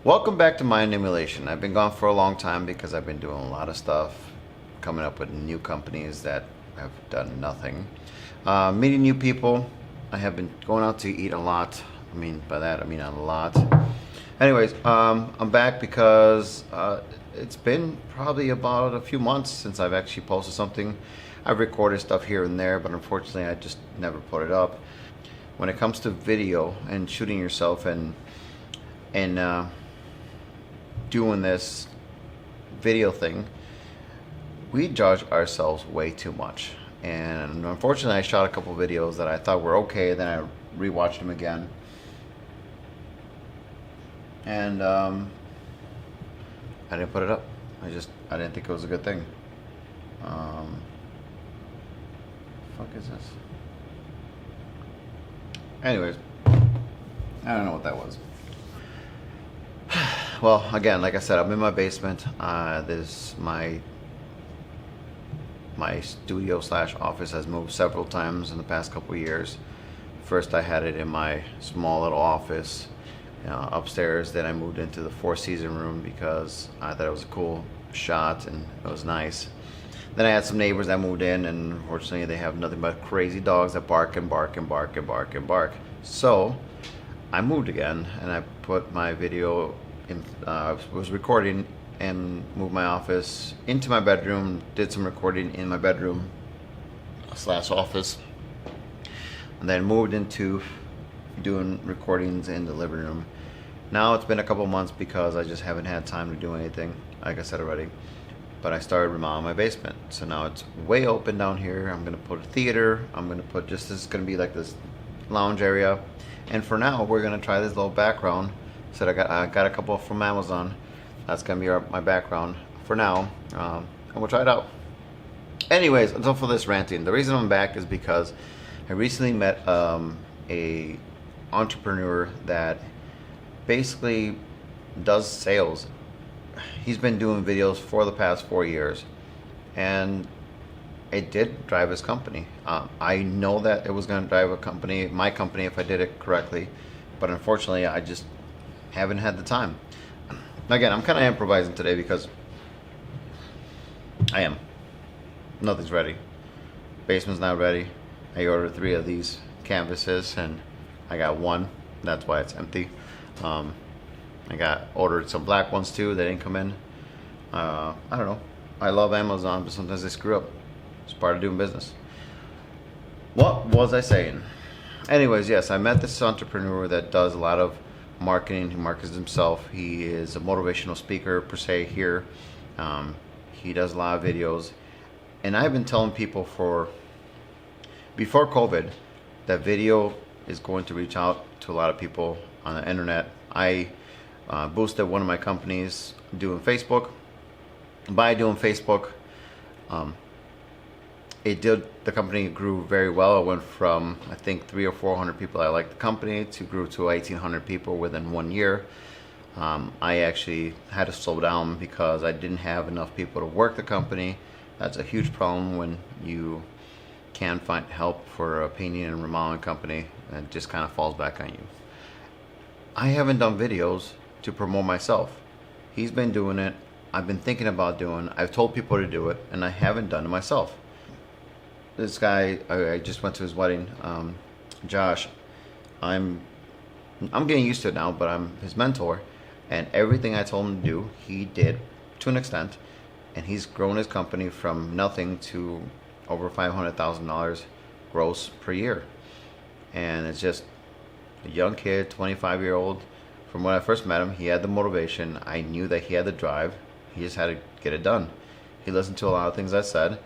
Welcome back to Mind Emulation. I've been gone for a long time because I've been doing a lot of stuff, coming up with new companies that have done nothing, meeting new people. I have been going out to eat a lot. By that I mean a lot. Anyways, I'm back because it's been probably about a few months since I've actually posted something. I've recorded stuff here and there, but unfortunately I just never put it up. When it comes to video and shooting yourself and doing this video thing, we judge ourselves way too much. And unfortunately, I shot a couple videos that I thought were okay, then I rewatched them again. And I didn't put it up. I didn't think it was a good thing. Fuck is this? Anyways, I don't know what that was. Well, again, like I said, I'm in my basement. This my studio slash office has moved several times in the past couple years. First, I had it in my small little office upstairs. Then I moved into the Four Seasons room because I thought it was a cool shot and it was nice. Then I had some neighbors that moved in, and unfortunately, they have nothing but crazy dogs that bark and bark and bark and bark and bark. So I moved again, and I put my video in. I was recording and moved my office into my bedroom. Did some recording in my bedroom slash office, and then moved into doing recordings in the living room. Now it's been a couple months because I just haven't had time to do anything, like I said already. But I started remodeling my basement, so now it's way open down here. I'm gonna put a theater. I'm gonna put this is gonna be like this lounge area, and for now we're gonna try this little background. So I got a couple from Amazon. That's gonna be my background for now, and we'll try it out. Anyways, enough for this ranting. The reason I'm back is because I recently met a entrepreneur that basically does sales. He's been doing videos for the past 4 years, and it did drive his company. I know that it was going to drive my company, if I did it correctly, but unfortunately, I just haven't had the time. Again, I'm kind of improvising today because nothing's ready. Basement's not ready. I ordered 3 of these canvases, and I got 1. That's why it's empty. I ordered some black ones too. They didn't come in. I don't know. I love Amazon, but sometimes they screw up. It's part of doing business. What was I saying? Anyways, yes, I met this entrepreneur that does a lot of marketing. He markets himself. He is a motivational speaker per se here. He does a lot of videos. And I've been telling people before COVID that video is going to reach out to a lot of people on the internet. I boosted one of my companies doing Facebook. By doing Facebook, the company grew very well. It went from, I think, 300 or 400 people that liked the company to grew to 1,800 people within 1 year. I actually had to slow down because I didn't have enough people to work the company. That's a huge problem when you can't find help for a painting and remodeling company, and it just kind of falls back on you. I haven't done videos to promote myself. He's been doing it. I've been thinking about doing. I've told people to do it, and I haven't done it myself. This guy, I just went to his wedding. Josh, I'm getting used to it now, but I'm his mentor, and everything I told him to do, he did to an extent, and he's grown his company from nothing to over $500,000 gross per year. And it's just a young kid, 25-year-old. From when I first met him, he had the motivation. I knew that he had the drive. He just had to get it done. He listened to a lot of things I said,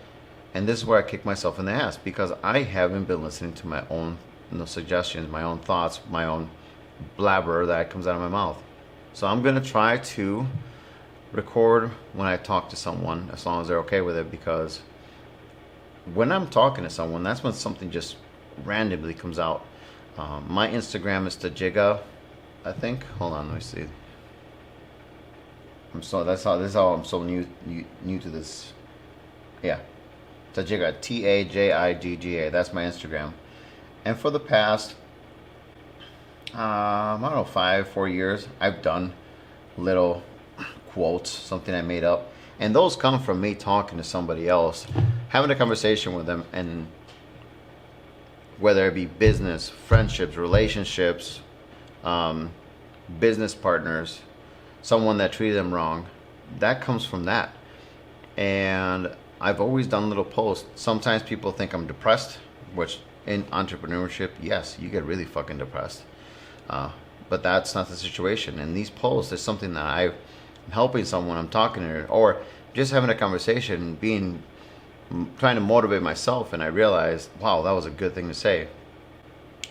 and this is where I kick myself in the ass because I haven't been listening to my own suggestions, my own thoughts, my own blabber that comes out of my mouth. So I'm gonna try to record when I talk to someone, as long as they're okay with it, because when I'm talking to someone, that's when something just randomly comes out. My Instagram is Tajiga, I think. Hold on, let me see. This is how I'm so new to this. Yeah, Tajiga, Tajigga. That's my Instagram. And for the past, I don't know, 4 years, I've done little quotes, something I made up. And those come from me talking to somebody else, having a conversation with them, and whether it be business, friendships, relationships, business partners, someone that treated them wrong, that comes from that. And I've always done little posts. Sometimes people think I'm depressed, which in entrepreneurship, yes, you get really fucking depressed. But that's not the situation. In these posts, there's something that I'm helping someone, I'm talking to her, or just having a conversation, trying to motivate myself, and I realized, wow, that was a good thing to say.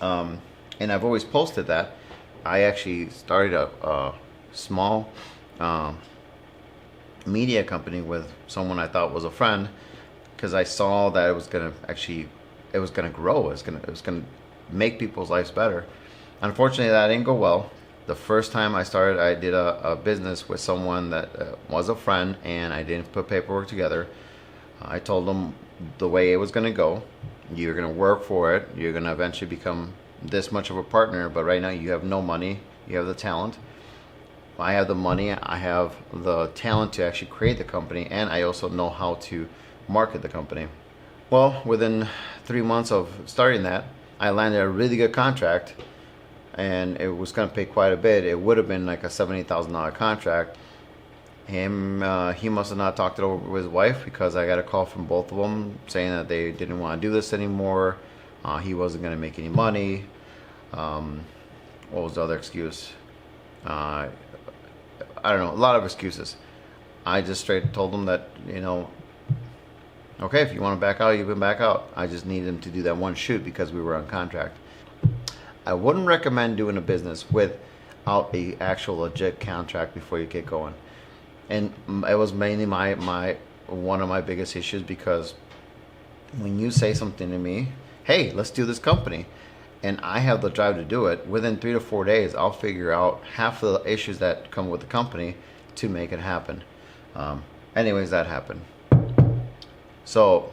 And I've always posted that. I actually started a small media company with someone I thought was a friend, because I saw that it was gonna grow. It was gonna make people's lives better. Unfortunately, that didn't go well. The first time I started, I did a business with someone that was a friend, and I didn't put paperwork together. I told them the way it was going to go. You're going to work for it. You're going to eventually become this much of a partner, but right now you have no money. You have the talent. I have the money. I have the talent to actually create the company, and I also know how to market the company. Well, within 3 months of starting that, I landed a really good contract, and it was going to pay quite a bit. It would have been like a $70,000 contract. He must have not talked it over with his wife, because I got a call from both of them saying that they didn't want to do this anymore. He wasn't going to make any money. What was the other excuse? I don't know, a lot of excuses. I just straight told them that, okay, if you want to back out, you can back out. I just needed him to do that one shoot because we were on contract. I wouldn't recommend doing a business without a actual legit contract before you get going. And it was mainly one of my biggest issues, because when you say something to me, hey, let's do this company, and I have the drive to do it, within 3 to 4 days, I'll figure out half the issues that come with the company to make it happen. Anyways, that happened. So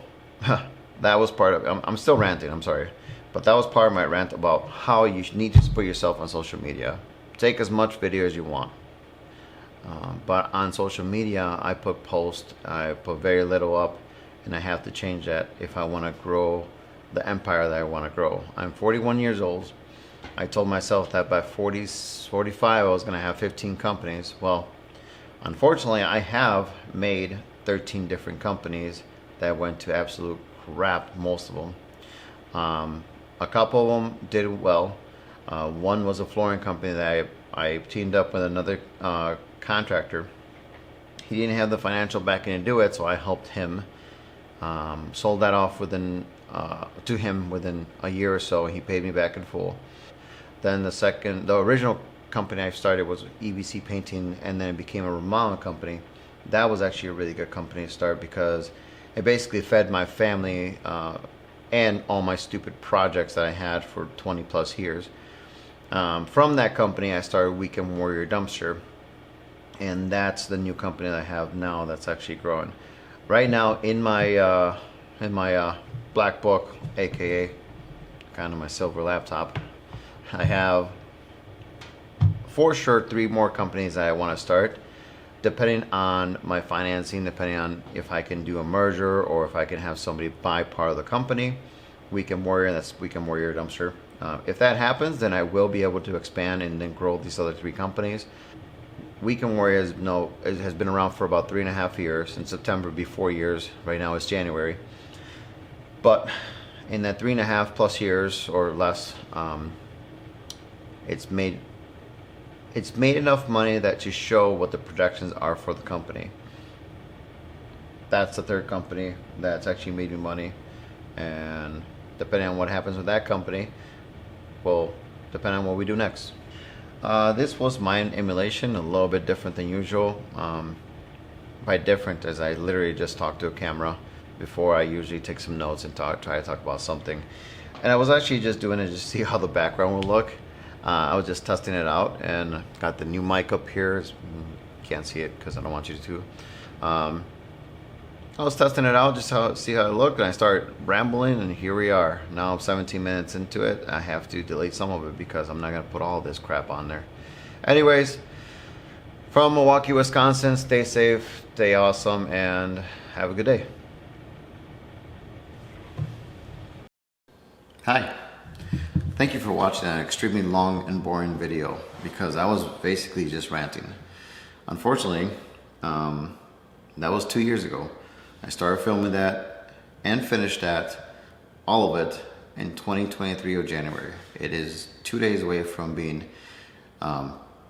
that was part of, I'm still ranting, I'm sorry. But that was part of my rant about how you need to put yourself on social media. Take as much video as you want. But on social media, I put posts, I put very little up, and I have to change that if I want to grow the empire that I want to grow. I'm 41 years old. I told myself that by 45 I was going to have 15 companies. Well, unfortunately, I have made 13 different companies that went to absolute crap, most of them. A couple of them did well. One was a flooring company that I teamed up with another contractor. He didn't have the financial backing to do it, so I helped him. Sold that off to him within a year or so. He paid me back in full. Then the original company I started was EBC Painting, and then it became a remodeling company. That was actually a really good company to start, because it basically fed my family and all my stupid projects that I had for 20 plus years. From that company, I started Weekend Warrior Dumpster, and that's the new company that I have now that's actually growing. Right now, in my black book, aka kind of my silver laptop, I have for sure 3 more companies that I want to start, depending on my financing, depending on if I can do a merger or if I can have somebody buy part of the company. Weekend Warrior, that's Weekend Warrior Dumpster. If that happens, then I will be able to expand and then grow these other 3 companies. Weekend Warrior has been around for about 3.5 years. In September, it'll be 4 years. Right now it's January. But in that 3.5 plus years or less, it's made enough money that to show what the projections are for the company. That's the 3rd company that's actually made me money, and depending on what happens with that company will depend on what we do next. This was my emulation, a little bit different than usual. By different, as I literally just talked to a camera. Before, I usually take some notes and try to talk about something, and I was actually just doing it just to see how the background will look. I was just testing it out, and got the new mic up here. Can't see it because I don't want you to. I was testing it out just to see how it looked, and I started rambling, and here we are. Now I'm 17 minutes into it. I have to delete some of it because I'm not going to put all this crap on there. Anyways, From Milwaukee, Wisconsin, stay safe, stay awesome, and have a good day. Hi. Thank you for watching an extremely long and boring video because I was basically just ranting. Unfortunately, that was 2 years ago. I started filming that and finished that, all of it, in 2023 of January. It is 2 days away from being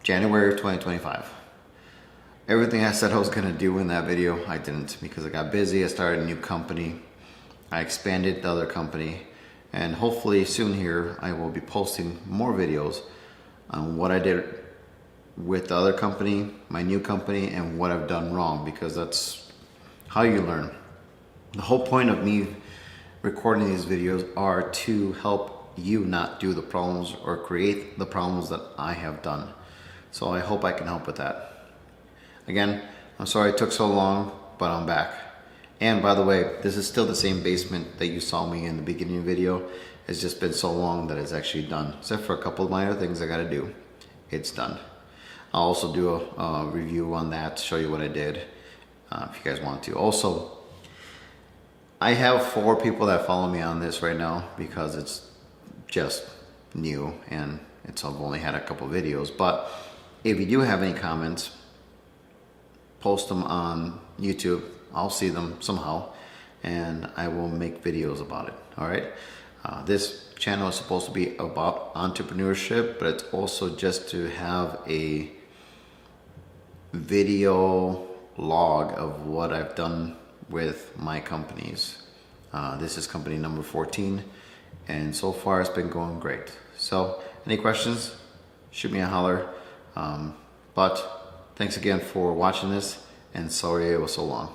January of 2025. Everything I said I was gonna do in that video, I didn't because I got busy. I started a new company. I expanded the other company. And hopefully soon here, I will be posting more videos on what I did with the other company, my new company, and what I've done wrong, because that's how you learn. The whole point of me recording these videos are to help you not do the problems or create the problems that I have done. So I hope I can help with that. Again, I'm sorry it took so long, but I'm back. And by the way, this is still the same basement that you saw me in the beginning of the video. It's just been so long that it's actually done. Except for a couple of minor things I gotta do. It's done. I'll also do a review on that to show you what I did, if you guys want to. Also, I have 4 people that follow me on this right now because it's just new and I've only had a couple videos. But if you do have any comments, post them on YouTube. I'll see them somehow and I will make videos about it. All right. This channel is supposed to be about entrepreneurship, but it's also just to have a video log of what I've done with my companies. This is company number 14 and so far it's been going great. So any questions, shoot me a holler. But thanks again for watching this and sorry it was so long.